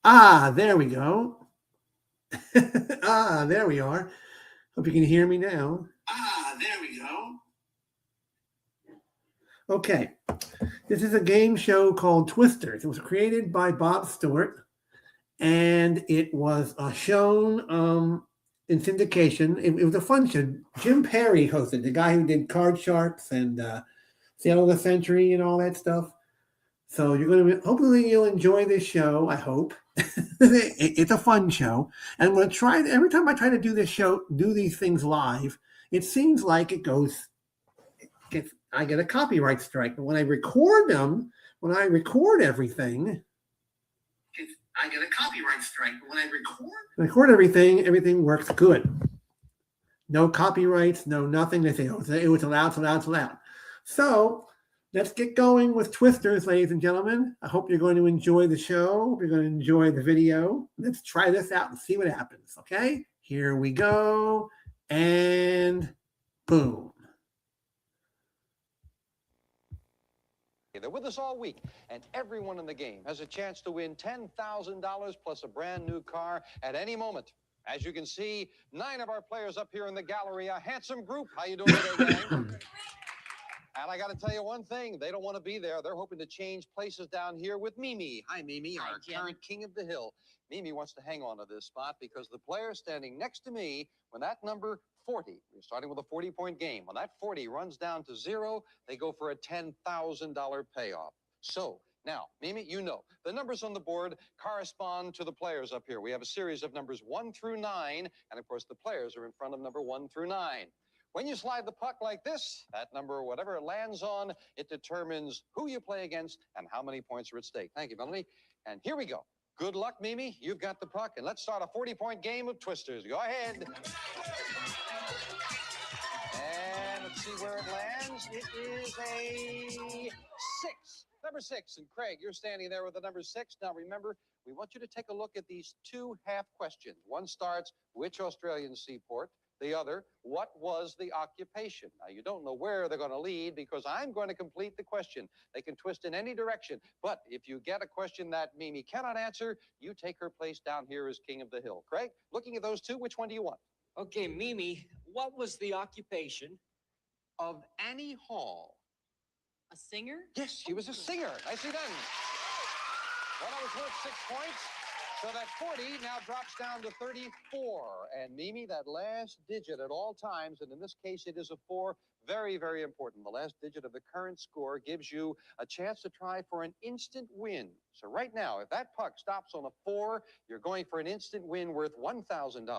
Ah, there we go. Ah, there we are. Hope you can hear me now. Ah, there we go. Okay. This is a game show called Twisters. It was created by Bob Stewart, and it was shown in syndication. It was a fun show. Jim Perry hosted, the guy who did Card Sharks and Sail of the Century and all that stuff. So you're going to hopefully you'll enjoy this show. I hope it's a fun show, and I'm going to try. Every time I try to do this show, do these things live, it seems like it goes. I get a copyright strike, but when I record them, when I record everything, I get a copyright strike. But when I record everything works good. No copyrights, no nothing. They say, oh, it was allowed, it's allowed, it's allowed. So let's get going with Twisters, ladies and gentlemen. I hope you're going to enjoy the show. You're going to enjoy the video. Let's try this out and see what happens. Okay, here we go. And boom. They're with us all week, and everyone in the game has a chance to win $10,000 plus a brand new car at any moment. As you can see, 9 of our players up here in the gallery, a handsome group. How you doing today, gang? And I got to tell you one thing, they don't want to be there. They're hoping to change places down here with Mimi. Hi, Mimi, Hi, our Jim. current king of the hill. Mimi wants to hang on to this spot because the player standing next to me, when that number 40, we're starting with a 40-point game. When that 40 runs down to 0, they go for a $10,000 payoff. So, now, Mimi, you know, the numbers on the board correspond to the players up here. We have a series of numbers 1 through 9, and of course the players are in front of number 1 through 9. When you slide the puck like this, that number, whatever it lands on, it determines who you play against and how many points are at stake. Thank you, Melanie. And here we go. Good luck, Mimi. You've got the puck, and let's start a 40-point game of Twisters. Go ahead. And let's see where it lands. It is a 6. Number 6. And Craig, you're standing there with the number 6. Now, remember, we want you to take a look at these 2 half questions. One starts, which Australian seaport? The other, what was the occupation? Now, you don't know where they're going to lead because I'm going to complete the question. They can twist in any direction. But if you get a question that Mimi cannot answer, you take her place down here as king of the hill. Craig, looking at those 2, which one do you want? Okay, Mimi, what was the occupation Of Annie Hall. A singer? Yes, she was a singer. Nicely done. Well, that was worth 6 points. So that 40 now drops down to 34. And Mimi, that last digit at all times, and in this case it is a 4, very, very important. The last digit of the current score gives you a chance to try for an instant win. So right now, if that puck stops on a 4, you're going for an instant win worth $1,000.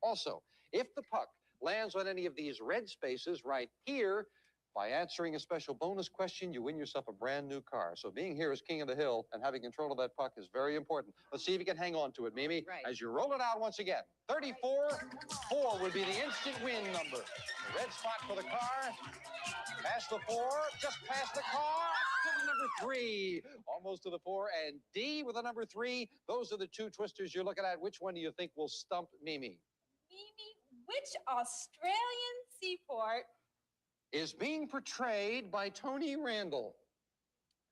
Also, if the puck lands on any of these red spaces right here, by answering a special bonus question, you win yourself a brand new car. So being here as king of the hill and having control of that puck is very important. Let's see if you can hang on to it, Mimi. Right. As you roll it out once again. 34, 4 would be the instant win number. The red spot for the car. Past the 4, just past the car. To the number 3. Almost to the 4. And D with the number 3. Those are the 2 twisters you're looking at. Which one do you think will stump Mimi? Mimi, which Australian seaport? Is being portrayed by Tony Randall.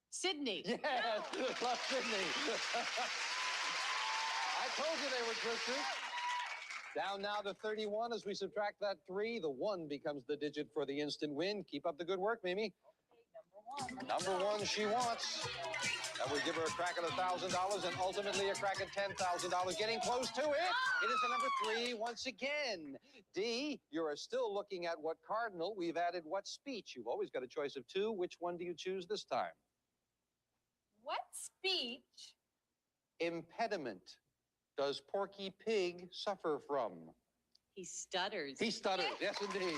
Sydney. Yes, love Sydney. I told you they were twisters. Down now to 31 as we subtract that 3. The 1 becomes the digit for the instant win. Keep up the good work, Mimi. Okay, Number 1 she wants. That would give her a crack at $1,000 and ultimately a crack at $10,000. Getting close to it. It is the number 3 once again. D, you're still looking at what cardinal. We've added what speech. You've always got a choice of 2. Which one do you choose this time? What speech? Impediment does Porky Pig suffer from? He stutters. He stutters. Yes, indeed.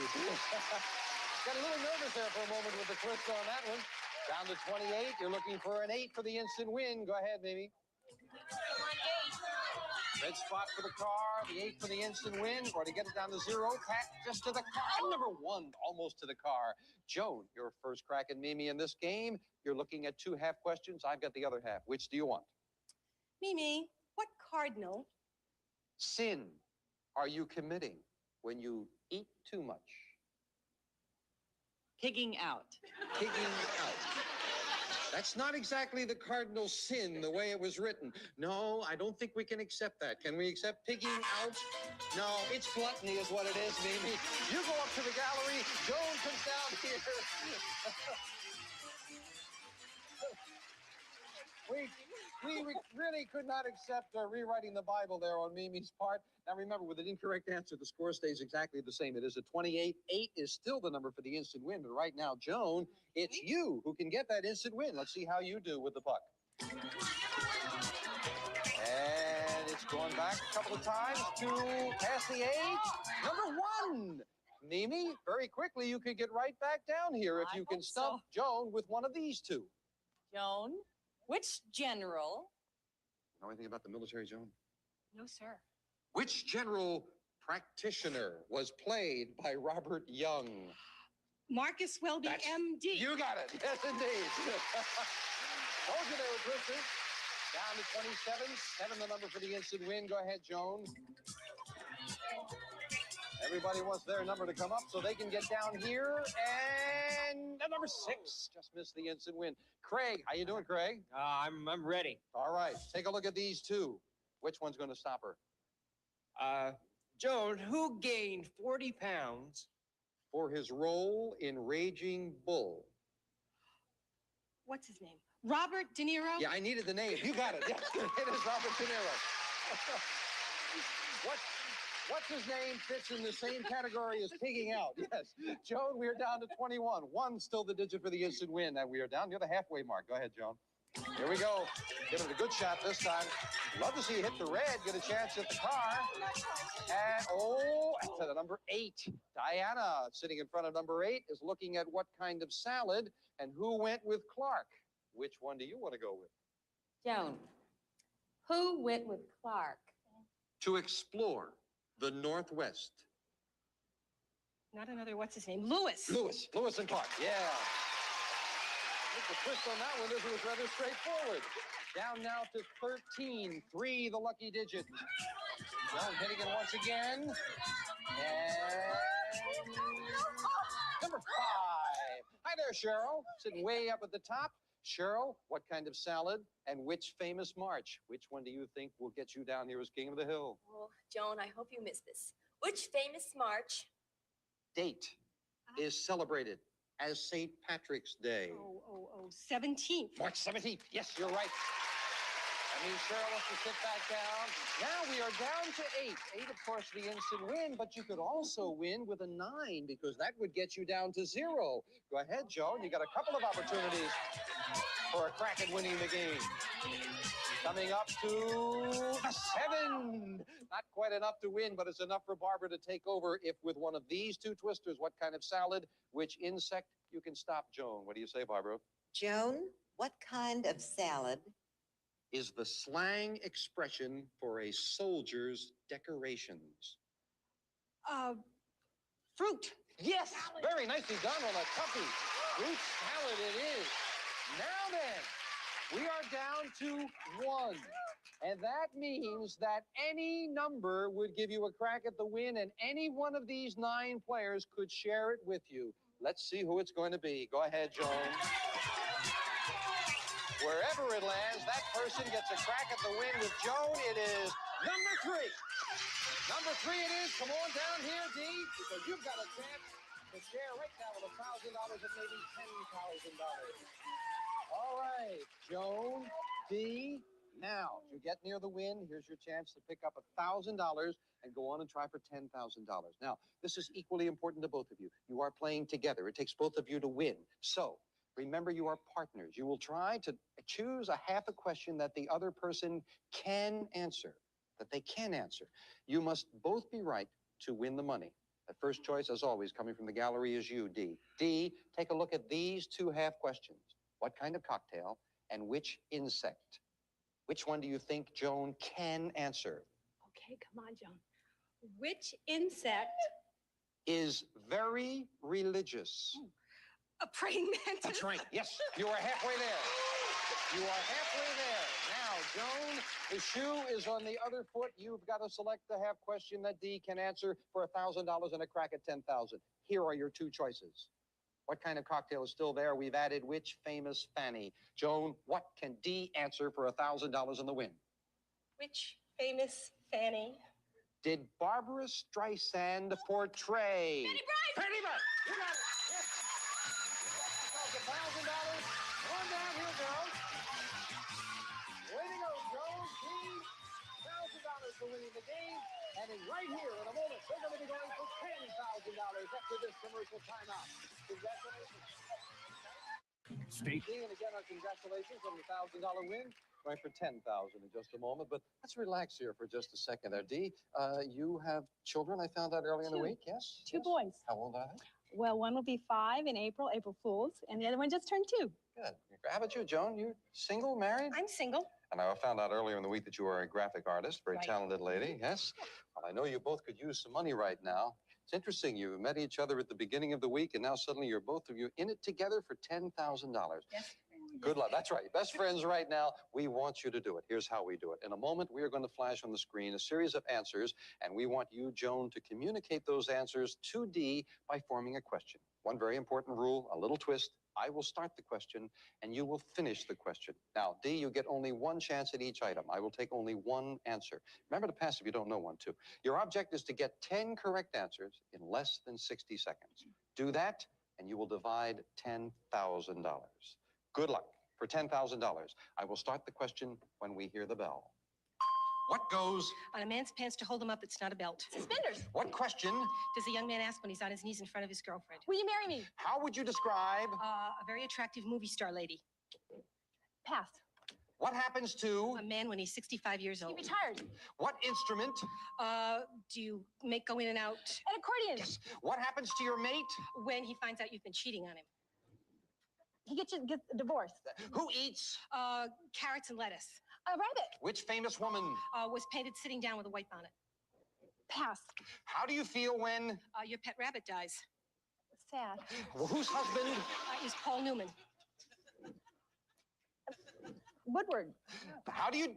Got a little nervous there for a moment with the twist on that one. Down to 28. You're looking for an 8 for the instant win. Go ahead, Mimi. Red spot for the car, the 8 for the instant win, or to get it down to 0, Pat, just to the car. Number 1, almost to the car. Joan, your first crack at Mimi in this game. You're looking at 2 half questions. I've got the other half. Which do you want? Mimi, what cardinal? Sin are you committing when you eat too much? Pigging out. Pigging out. That's not exactly the cardinal sin the way it was written. No, I don't think we can accept that. Can we accept pigging out? No, it's gluttony is what it is, Mimi. You go up to the gallery. Joan comes down here. We really could not accept rewriting the Bible there on Mimi's part. Now remember, with an incorrect answer, the score stays exactly the same. It is a 28. 8 is still the number for the instant win. But right now, Joan, it's you who can get that instant win. Let's see how you do with the puck. And it's going back a couple of times to past the 8. Number 1. Mimi, very quickly, you could get right back down here if you can stump Joan with one of these two. Joan, which general? Know anything about the military, Joan? No, sir. Which general practitioner was played by Robert Young? Marcus Welby, MD. You got it. Yes, indeed. Told you they were twisters. Down to 27. 7 the number for the instant win. Go ahead, Joan. Everybody wants their number to come up so they can get down here. And the number 6 just missed the instant win. Craig, how you doing, Craig? I'm ready. All right, take a look at these two. Which one's going to stop her? Joan, who gained 40 pounds? For his role in Raging Bull. What's his name? Robert De Niro? Yeah, I needed the name. You got it. Yes, it is Robert De Niro. What's his name fits in the same category as pigging out? Yes. Joan, we are down to 21. 1's still the digit for the instant win. And we are down near the halfway mark. Go ahead, Joan. Here we go. Give it a good shot this time. Love to see you hit the red, get a chance at the car. And, to the number 8. Diana, sitting in front of number 8, is looking at what kind of salad and who went with Clark. Which one do you want to go with? Joan, who went with Clark? To explore the Northwest. Not another, what's his name? Lewis. Lewis and Clark, yeah. The twist on that one is it was rather straightforward. Down now to 13. 3, the lucky digit. Joan hitting it once again. And number 5. Hi there, Cheryl. Sitting way up at the top. Cheryl, what kind of salad and which famous march? Which one do you think will get you down here as King of the Hill? Oh, Joan, I hope you missed this. Which famous march? Date is celebrated as St. Patrick's Day. 17th. March 17th. Yes, you're right. That means Cheryl has to sit back down. Now we are down to 8. 8, of course, the instant win, but you could also win with a 9 because that would get you down to 0. Go ahead, Joan. You got a couple of opportunities for a crack at winning the game. Coming up to the 7. Not quite enough to win, but it's enough for Barbara to take over if with one of these two twisters, what kind of salad, which insect, you can stop Joan. What do you say, Barbara? Joan, what kind of salad is the slang expression for a soldier's decorations? Fruit. Yes, salad. Very nicely done on a toughie. Fruit salad it is. Now then, we are down to 1. And that means that any number would give you a crack at the win, and any one of these 9 players could share it with you. Let's see who it's going to be. Go ahead, Joan. Wherever it lands, that person gets a crack at the win with Joan. It is number 3. Number 3 it is. Come on down here, Dee, because you've got a chance to share right now with $1,000 and maybe $10,000. All right, Joan, Dee. Now, as you get near the win, here's your chance to pick up $1,000 and go on and try for $10,000. Now, this is equally important to both of you. You are playing together. It takes both of you to win. So, remember, you are partners. You will try to choose a half a question that the other person can answer, You must both be right to win the money. The first choice, as always, coming from the gallery is you, Dee. Dee, take a look at these 2 half questions. What kind of cocktail and which insect? Which one do you think Joan can answer? Okay, come on, Joan. Which insect? Is very religious. A praying mantis. That's right. Yes, you are halfway there. You are halfway there. Now, Joan, the shoe is on the other foot. You've got to select the half question that Dee can answer for $1,000 and a crack at $10,000. Here are your 2 choices. What kind of cocktail is still there? We've added which famous Fanny? Joan, what can D answer for $1,000 in the win? Which famous Fanny? Did Barbara Streisand portray? Betty Bright! Betty Bright! You got it! Yes! $1,000. On down here, girls. Way to go, Joan. $1,000 for winning the game. And then right here, in a moment, they're going to be going for $10,000 after this commercial timeout. Congratulations. And again, our congratulations on the $1,000 win. Going for $10,000 in just a moment, but let's relax here for just a second there. Dee, you have children, I found out earlier in the week, yes? Two Yes. boys. How old are they? Well, one will be 5 in April, April Fools, and the other one just turned 2. Good. How about you, Joan? You single, married? I'm single. And I found out earlier in the week that you are a graphic artist, very Right. talented lady, yes? Well, I know you both could use some money right now. It's interesting, you met each other at the beginning of the week, and now suddenly you're both of you in it together for $10,000. Yes. Good luck. That's right. Best friends right now. We want you to do it. Here's how we do it. In a moment, we are going to flash on the screen a series of answers, and we want you, Joan, to communicate those answers to D by forming a question. One very important rule, a little twist. I will start the question, and you will finish the question. Now, D, you get only one chance at each item. I will take only one answer. Remember to pass if you don't know one, too. Your object is to get 10 correct answers in less than 60 seconds. Do that, and you will divide $10,000. Good luck. For $10,000, I will start the question when we hear the bell. What goes? On a man's pants to hold him up, it's not a belt. Suspenders. What question? Does a young man ask when he's on his knees in front of his girlfriend? Will you marry me? How would you describe? A very attractive movie star lady. Pass. What happens to? A man when he's 65 years He old. retired. What instrument? Do you make go in and out An accordion. Yes. What happens to your mate? when he finds out you've been cheating on him? He gets divorced. Who eats? Carrots and lettuce. A rabbit. Which famous woman? Was painted sitting down with a white bonnet. Pass. How do you feel when? Your pet rabbit dies. Sad. Whose husband? Is Paul Newman. Woodward. How do you?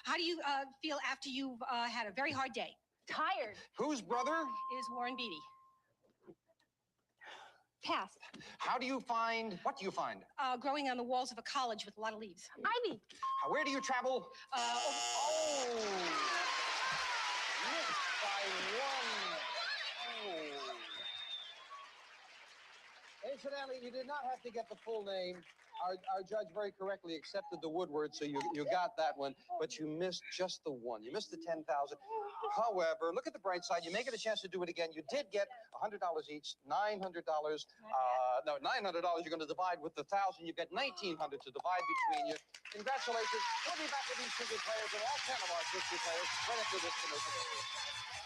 How do you feel after you've had a very hard day? Tired. Whose brother? Is Warren Beatty. Pass. How do you find? What do you find? Growing on the walls of a college with a lot of leaves. Ivy. Where do you travel? Oh, Missed by one. Incidentally, you did not have to get the full name. Our judge very correctly accepted the Woodward, so you got that one, but you missed just the one. You missed the $10,000. However, look at the bright side. You may get a chance to do it again. You did get $100 each, $900. No, $900 you're going to divide with the 1,000. You've got $1,900 to divide between you. Congratulations. We'll be back with these 2 good players and all 10 of our 50 players right after this commercial.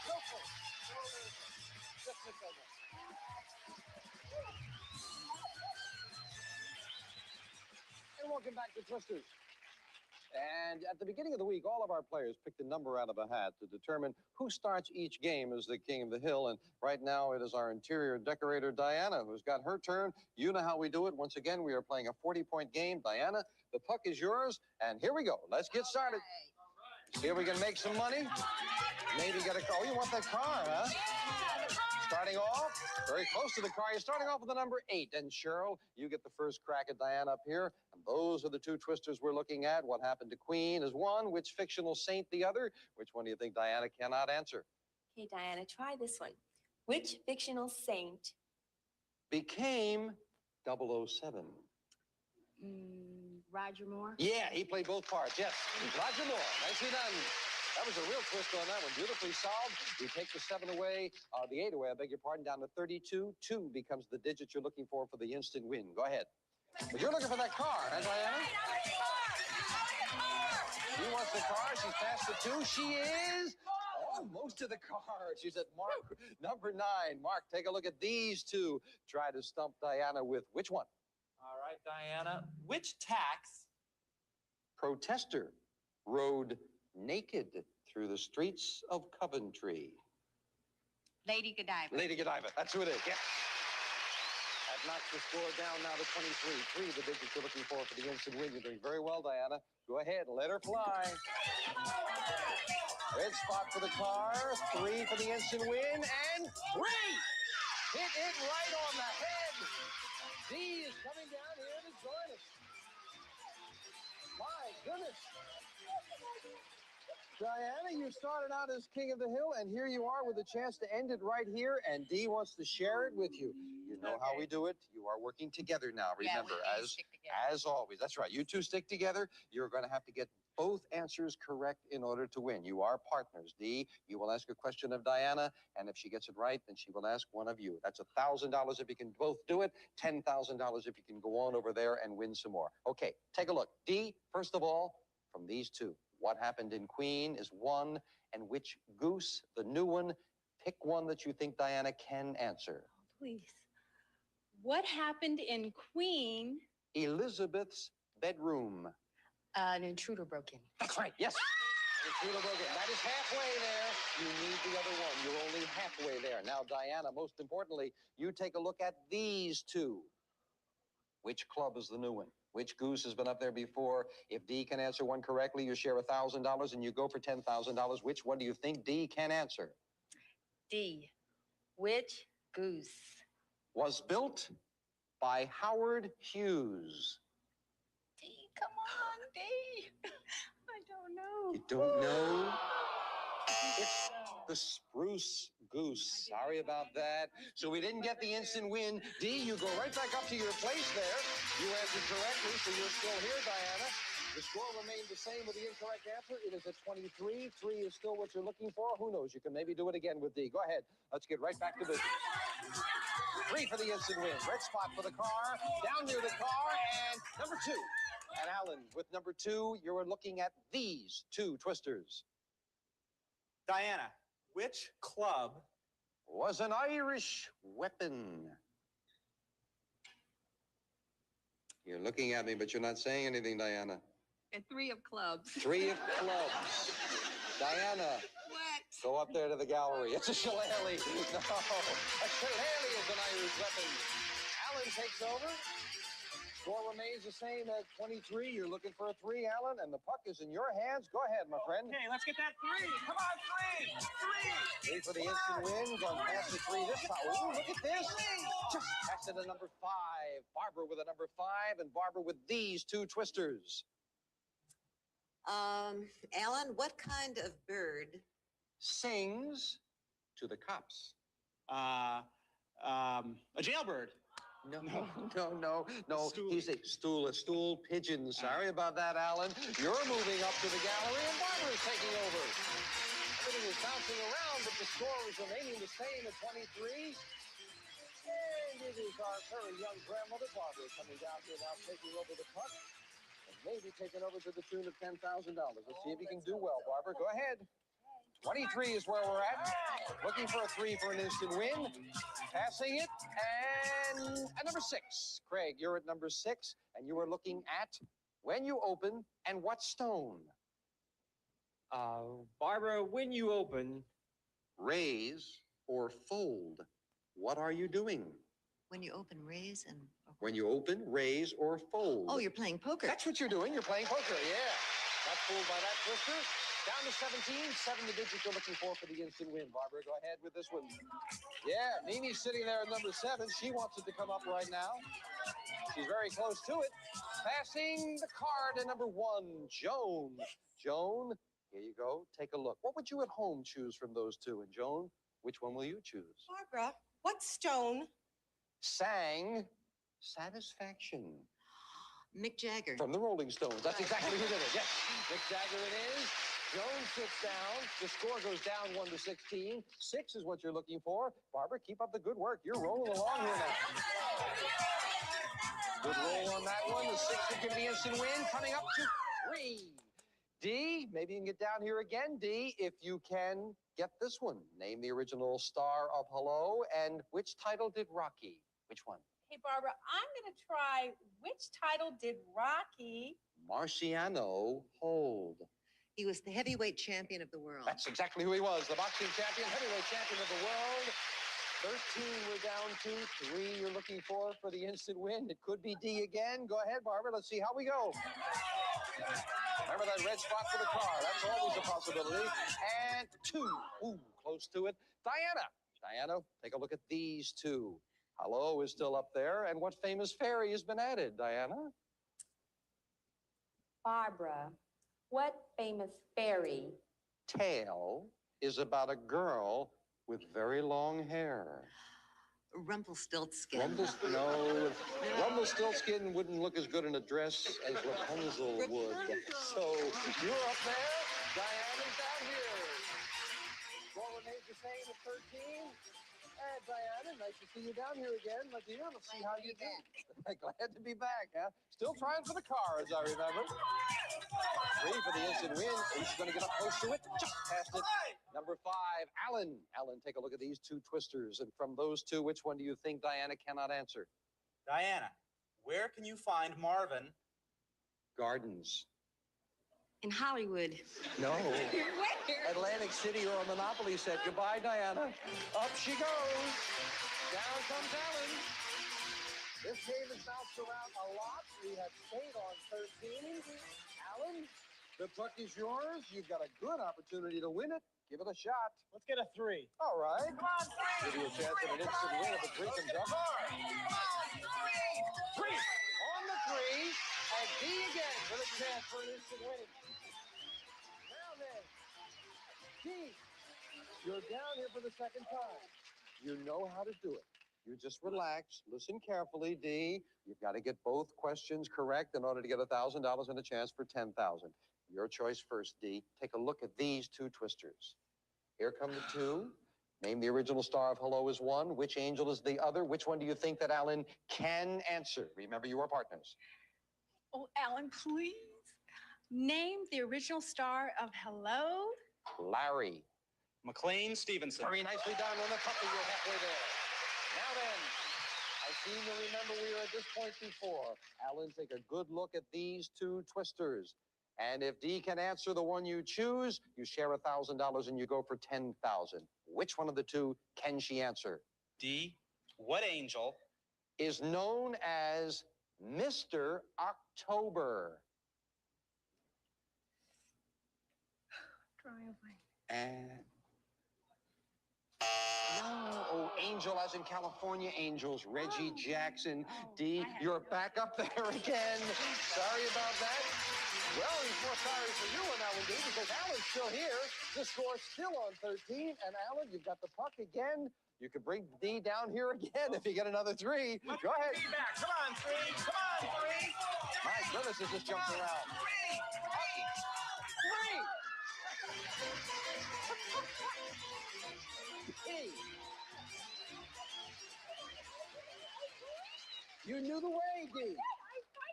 Go for it. Just a second. And welcome back to Twisters. And at the beginning of the week, all of our players picked a number out of a hat to determine who starts each game as the king of the hill. And right now, it is our interior decorator, Diana, who's got her turn. You know how we do it. Once again, we are playing a 40-point game. Diana, the puck is yours. And here we go. Let's get started. See if we can make some money. Maybe get a car. Oh, you want that car, huh? Starting off, very close to the car. You're starting off with the number 8. And Cheryl, you get the first crack at Diana up here. And those are the 2 twisters we're looking at. What happened to Queen is one. Which fictional saint the other? Which one do you think Diana cannot answer? Okay, Diana, try this one. Which fictional saint Became 007. Roger Moore. Yeah, he played both parts. Yes, Roger Moore. Nicely done. That was a real twist on that one. Beautifully solved. We take the 7 away, the 8 away, I beg your pardon, down to 32. 2 becomes the digit you're looking for the instant win. Go ahead. But you're looking for that car, huh, Diana? She wants the car. She's past the 2. She is almost to the car. She's at Mark, number 9. Mark, take a look at these 2. Try to stump Diana with which one? All right, Diana. Which tax? Protester rode naked through the streets of Coventry. Lady Godiva. Lady Godiva, that's who it is, yes. That knocks the score down now to 23. 3, the digits you're looking for the instant win. You're doing very well, Diana. Go ahead, let her fly. Red spot for the car, 3 for the instant win, and 3! hit it right on the head. D is coming down here to join us. My goodness. Diana, you started out as king of the hill, and here you are with a chance to end it right here, and Dee wants to share it with you. You know how we do it. You are working together now, remember, as always. That's right. You two stick together. You're going to have to get both answers correct in order to win. You are partners. Dee, you will ask a question of Diana, and if she gets it right, then she will ask one of you. That's $1,000 if you can both do it, $10,000 if you can go on over there and win some more. Okay, take a look. Dee, first of all, from these two. What happened in Queen is one, and which goose, the new one? Pick one that you think Diana can answer. Oh, please. What happened in Queen? Elizabeth's bedroom. An intruder broke in. That's right, yes. Intruder broke in. That is halfway there. You need the other one. You're only halfway there. Now, Diana, most importantly, you take a look at these two. Which club is the new one? Which goose has been up there before? If Dee can answer one correctly, you share $1,000 and you go for $10,000. Which one do you think Dee can answer? D. Which goose Was built by Howard Hughes. D, come on, D. I don't know. You don't know? It's the spruce goose. Sorry about that. So we didn't get the instant win. Dee, you go right back up to your place there. You answered correctly, so you're still here, Diana. The score remained the same with the incorrect answer. It is at 23. 3 is still what you're looking for. Who knows? You can maybe do it again with Dee. Go ahead. Let's get right back to business. 3 for the instant win. Red spot for the car. Down near the car. And number 2. And Alan, with number 2, you're looking at these two twisters. Diana, which club Was an Irish weapon. You're looking at me, but you're not saying anything, Diana. And 3 of clubs. 3 of clubs. Diana, What? go up there to the gallery. It's a shillelagh. No, a shillelagh is an Irish weapon. Alan takes over. Score remains the same at 23. You're looking for a 3, Alan, and the puck is in your hands. Go ahead, my friend. Okay, let's get that 3. Come on, 3. 3 for the instant win. Going past the 3 this time. Ooh, look at this. Just past it to number 5. Barbara with a number 5, and Barbara with these two twisters. Alan, what kind of bird Sings to the cops. A jailbird. No. Stool. He's a stool pigeon. Sorry about that, Alan. You're moving up to the gallery, and Barbara's taking over. Everything is bouncing around, but the score is remaining the same at 23. And it is our very young grandmother, Barbara, coming down here now, taking over the puck, and maybe taking over to the tune of $10,000. Let's see if you can do well, Barbara. Go ahead. 23 is where we're at. Looking for a 3 for an instant win. Passing it, and at number 6. Craig, you're at number 6, and you are looking at when you open and what stone? Barbara, when you open, Raise or fold. What are you doing? when you open, raise, and... When you open, raise, or fold. Oh, you're playing poker. That's what you're doing. You're playing poker, yeah. Not fooled by that, twister. Down to 17. 7 the digit you're looking for the instant win. Barbara, go ahead with this one. Yeah, Mimi's sitting there at number 7. She wants it to come up right now. She's very close to it. Passing the card to number 1, Joan. Joan, here you go. Take a look. What would you at home choose from those two? And Joan, which one will you choose? Barbara, what stone? Sang Satisfaction. Mick Jagger. From the Rolling Stones. That's exactly who did it. Yes, Mick Jagger it is. Joan sits down. The score goes down 1 to 16. 6 is what you're looking for. Barbara, keep up the good work. You're rolling along here now. Good roll on that one. The 6 will give the instant win. Coming up to 3. D, maybe you can get down here again. D, if you can get this one. Name the original star of Hello, and which title did Rocky? Which one? Hey, Barbara, I'm going to try which title did Rocky? Marciano hold. He was the heavyweight champion of the world. That's exactly who he was. The boxing champion, heavyweight champion of the world. 13 we're down to. 3 you're looking for the instant win. It could be D again. Go ahead, Barbara. Let's see how we go. Remember that red spot for the car. That's always a possibility. And 2. Ooh, close to it. Diana, Diana, take a look at these two. Hello is still up there. And what famous fairy has been added, Diana? Barbara, what famous fairy? Tale is about a girl with very long hair. Rumpelstiltskin. Rumpelstiltskin wouldn't look as good in a dress as Rapunzel would. So you're up there, Diana's down here. What remains the same at 13? And Diana, nice to see you down here again. Let's see how you do. Glad to be back, huh? Still trying for the car, as I remember. 3 for the instant win. Who's going to get up close to it? Just past it. Number 5, Alan. Alan, take a look at these 2 twisters. And from those 2, which one do you think Diana cannot answer? Diana, where can you find Marvin? Gardens. In Hollywood. No. Atlantic City or a Monopoly set. Goodbye, Diana. Up she goes. Down comes Alan. This game has bounced around a lot. We have stayed on 13. Alan, the puck is yours. You've got a good opportunity to win it. Give it a shot. Let's get a 3. All right. Come on, 3. Give you a chance at an instant win if the 3 comes up. 3 on the 3. And D again for the chance for an instant win. Now then, D, you're down here for the second time. You know how to do it. You just relax, listen carefully, D. You've got to get both questions correct in order to get $1,000 and a chance for $10,000. Your choice first, D. Take a look at these 2 twisters. Here come the 2. Name the original star of Hello is one. Which angel is the other? Which one do you think that Alan can answer? Remember, you are partners. Oh, Alan, please. Name the original star of Hello. Larry. McLean Stevenson. Very nicely done on the puppy. You're halfway there. Now then, I seem to remember we were at this point before. Alan, take a good look at these 2 twisters. And if D can answer the one you choose, you share $1,000 and you go for $10,000. Which one of the 2 can she answer? D, what angel Is known as Mr. October. Dry away. And no, oh, angel as in California Angels, Reggie Jackson. D, you're back up there again. Sorry about that. Well, he's more sorry for you on that one, D, because Alan's still here. The score's still on 13. And Alan, you've got the puck again. You could bring D down here again if you get another 3. Go ahead. back. Come on, 3. Come on, 3. My goodness, it just jumped around. 3. D. You knew the way, D.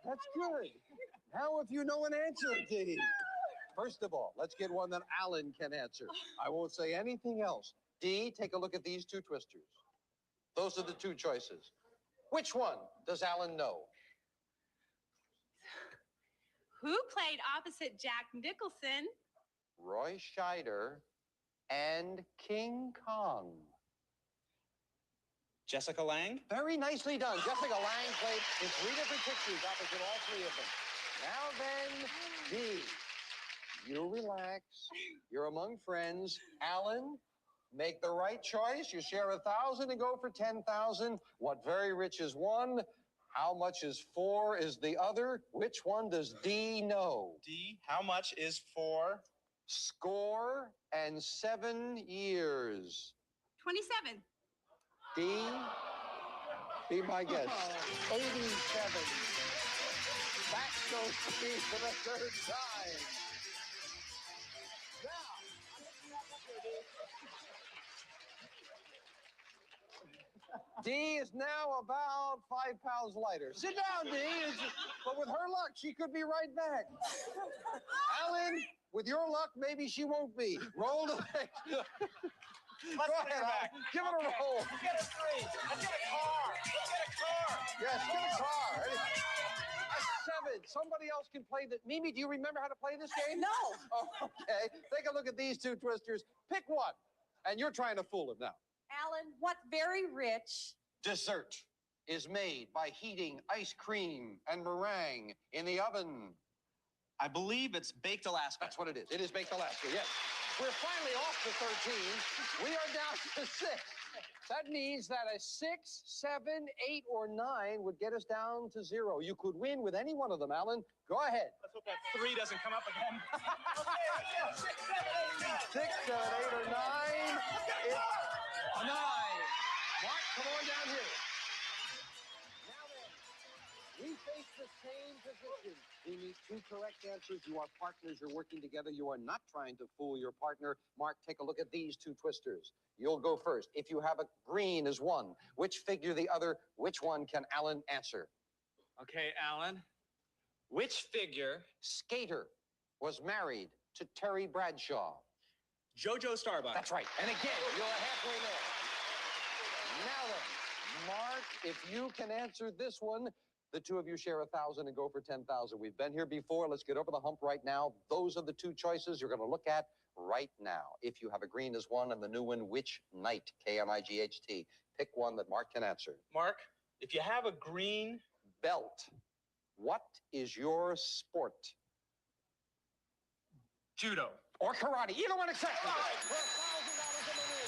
That's good. Now if you know an answer, D. First of all, let's get one that Alan can answer. I won't say anything else. D, take a look at these 2 twisters. Those are the 2 choices. Which one does Alan know? Who played opposite Jack Nicholson? Roy Scheider and King Kong. Jessica Lange. Very nicely done. Jessica Lange played in 3 different pictures opposite all 3 of them. Now then, D, you relax. You're among friends. Alan, make the right choice. You share 1,000 and go for 10,000. What very rich is one? How much is 4 is the other? Which one does D know? D, how much is 4? Score and 7 years. 27. D, be my guest. 87. Back goes D for the 3rd time. D is now about 5 pounds lighter. Sit down, D. But with her luck, she could be right back. Alan, with your luck, maybe she won't be. Roll the dice. Go ahead, Alan. Give it a roll. Let's get a 3. Let's get a car. Let's get a car. Yes, get a car. A 7. Somebody else can play that. Mimi, do you remember how to play this game? No. Oh, okay. Take a look at these 2 twisters. Pick one. And you're trying to fool him now. Alan, what very rich Dessert is made by heating ice cream and meringue in the oven. I believe it's baked Alaska. That's what it is. It is baked Alaska, yes. We're finally off the 13. We are down to 6. That means that a 6, 7, 8, or 9 would get us down to 0. You could win with any one of them, Alan. Go ahead. Let's hope that 3 doesn't come up again. 6, 7, 8, or 9. It's 9. Mark, come on down here. Now then, we face the same position. We need 2 correct answers. You are partners. You're working together. You are not trying to fool your partner. Mark, take a look at these 2 twisters. You'll go first. If you have a green as 1, which figure the other, which one can Alan answer? Okay, Alan. Which figure? Skater was married to Terry Bradshaw. Jojo Starbuck. That's right. And again, you're halfway there. Now then, Mark, if you can answer this one, the 2 of you share 1,000 and go for 10,000. We've been here before. Let's get over the hump right now. Those are the 2 choices you're going to look at right now. If you have a green as 1 and the new one, which night? K-N-I-G-H-T. Pick one that Mark can answer. Mark, if you have a green Belt. What is your sport? judo. Or karate. Either one acceptable. For $1,000 in the win.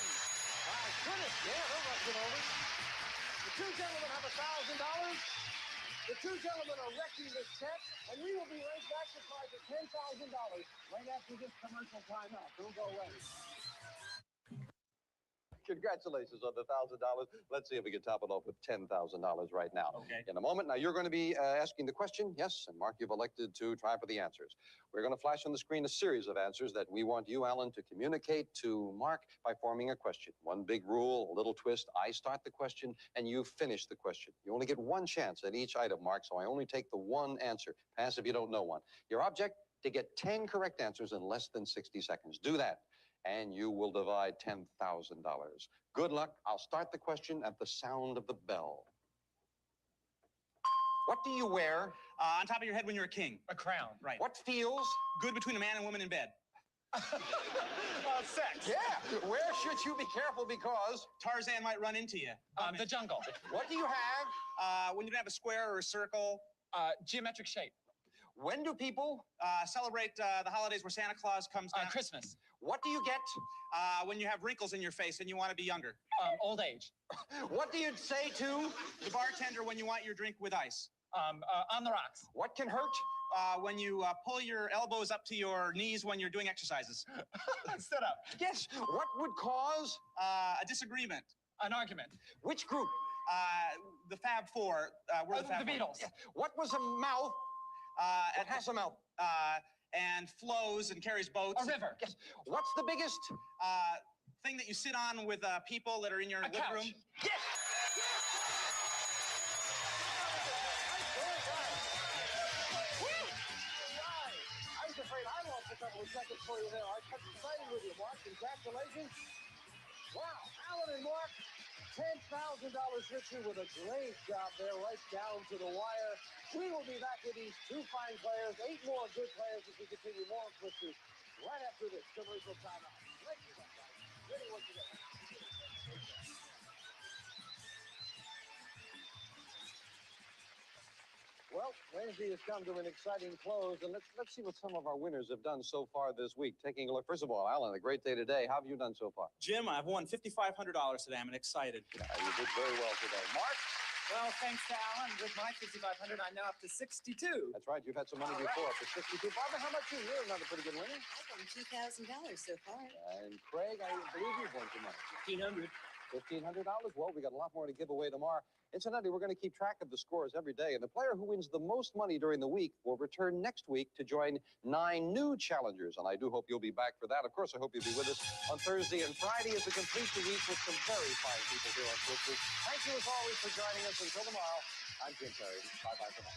My goodness. Yeah, they're rushing over. The 2 gentlemen have $1,000. The 2 gentlemen are wrecking the set, and we will be right back to try for $10,000 right after this commercial timeout. Don't go away. Congratulations on the $1,000. Let's see if we can top it off with $10,000 right now. Okay. In a moment, now you're going to be asking the question, yes, and Mark, you've elected to try for the answers. We're going to flash on the screen a series of answers that we want you, Alan, to communicate to Mark by forming a question. One big rule, a little twist. I start the question, and you finish the question. You only get 1 chance at each item, Mark, so I only take the 1 answer. Pass if you don't know one. Your object, to get 10 correct answers in less than 60 seconds. Do that, and you will divide $10,000. Good luck. I'll start the question at the sound of the bell. What do you wear? On top of your head when you're a king. A crown. Right. What feels? Good between a man and woman in bed. Sex. Yeah. Where should you be careful because? Tarzan might run into you. The jungle. What do you have? When you have a square or a circle. Geometric shape. When do people? Celebrate the holidays where Santa Claus comes down. Christmas. What do you get? When you have wrinkles in your face and you want to be younger. Old age. What do you say to? The bartender when you want your drink with ice. On the rocks. What can hurt? When you pull your elbows up to your knees when you're doing exercises. Sit up. Yes. What would cause? A disagreement. An argument. Which group? The Fab Four. We're the Fab The Four. Beatles. Yeah. What was a mouth? It Has a mouth. and flows and carries boats. A river. Yes. What's the biggest? Thing that you sit on with people that are in your living couch. room. Yes. I was afraid I lost a couple of seconds for you there. I kept excited with you, Mark. Congratulations. Wow, Alan and Mark, $10,000 richer with a great job there, right down to the wire. We will be back with these 2 fine players, 8 more good players as we continue more twisters right after this commercial timeout. Let's do that, guys. Ready once again. Well, Wednesday has come to an exciting close, and let's see what some of our winners have done so far this week. Taking a look, first of all, Alan, a great day today. How have you done so far? Jim, I've won $5,500 today. I'm excited. Yeah, you did very well today. Mark? Well, thanks to Alan, with my 5,500, I'm now up to 62. That's right. You've had some money before, up to 62. Barbara, how much you? You're another pretty good winner. I've won $2,000 so far. And Craig, I believe you've won some money. $1,500. $1,500. Well, we got a lot more to give away tomorrow. Incidentally, we're going to keep track of the scores every day, and the player who wins the most money during the week will return next week to join 9 new challengers, and I do hope you'll be back for that. Of course, I hope you'll be with us on Thursday and Friday as we complete the week with some very fine people here on Twisters. Thank you, as always, for joining us. Until tomorrow, I'm Jim Perry. Bye-bye for now.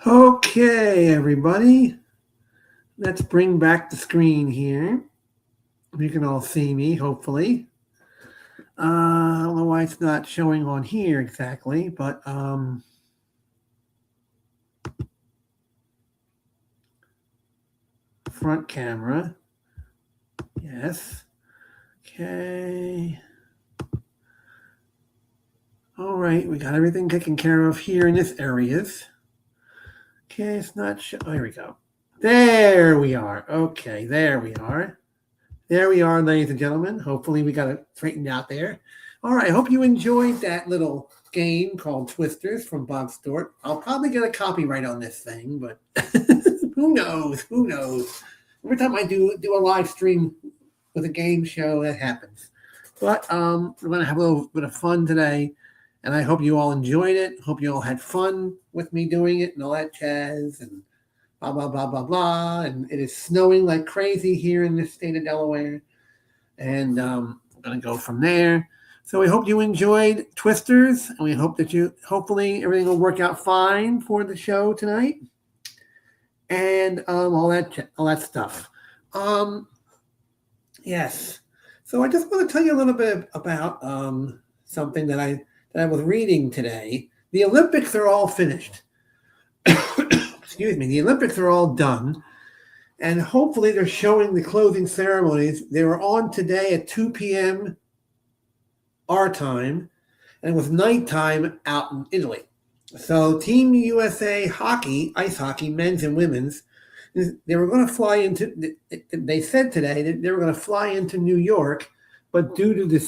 Okay, everybody. Let's bring back the screen here. You can all see me, hopefully. I don't know why it's not showing on here exactly, but front camera. Yes. Okay. All right, we got everything taken care of here in this areas. Okay, it's not oh, here we go. There we are. Okay, there we are. There we are, ladies and gentlemen. Hopefully we got it straightened out there. All right, I hope you enjoyed that little game called Twisters from Bob Stewart. I'll probably get a copyright on this thing, but who knows? Who knows? Every time I do a live stream with a game show, that happens. But we're going to have a little bit of fun today, and I hope you all enjoyed it. Hope you all had fun with me doing it and all that jazz and blah, blah, blah, blah, blah. And it is snowing like crazy here in the state of Delaware. And we're going to go from there. So we hope you enjoyed Twisters, and we hope that hopefully everything will work out fine for the show tonight. And all that stuff. Yes. So I just want to tell you a little bit about something that I was reading today. The Olympics are all finished. Excuse me. The Olympics are all done, and hopefully they're showing the closing ceremonies. They were on today at 2 p.m. our time, and it was nighttime out in Italy. So Team USA hockey, ice hockey, men's and women's, they were going to fly into, they said today that they were going to fly into New York, but due to the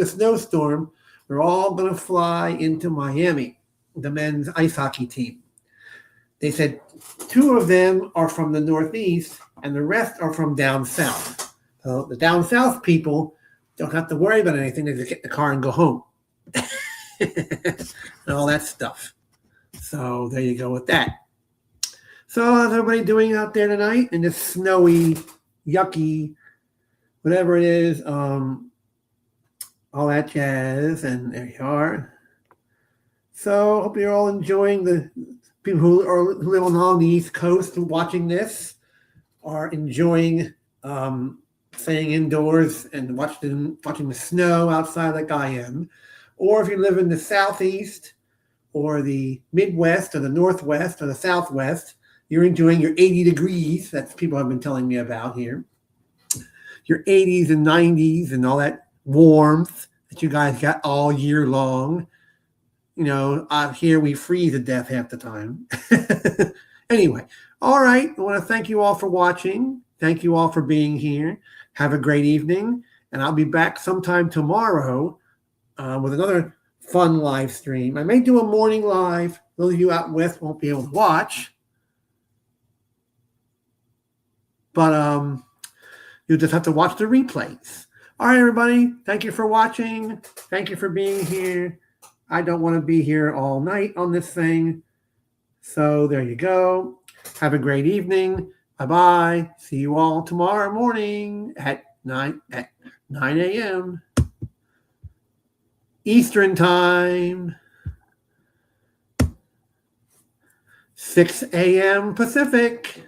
snowstorm, they're all going to fly into Miami, the men's ice hockey team. They said 2 of them are from the Northeast and the rest are from down south. So the down south people don't have to worry about anything. They just get in the car and go home. And all that stuff. So there you go with that. So how's everybody doing out there tonight in this snowy, yucky, whatever it is, all that jazz, and there you are. So hope you're all enjoying, the people who live along the East Coast watching this are enjoying staying indoors and watching the snow outside like I am. Or if you live in the Southeast or the Midwest or the Northwest or the Southwest, you're enjoying your 80 degrees. That's people have been telling me about here. Your 80s and 90s and all that warmth that you guys got all year long. You know, out here we freeze to death half the time. Anyway, all right. I want to thank you all for watching. Thank you all for being here. Have a great evening. And I'll be back sometime tomorrow with another fun live stream. I may do a morning live. Those of you out west won't be able to watch. But you'll just have to watch the replays. All right, everybody. Thank you for watching. Thank you for being here. I don't want to be here all night on this thing. So there you go. Have a great evening. Bye-bye. See you all tomorrow morning at 9 a.m. Eastern Time. 6 a.m. Pacific.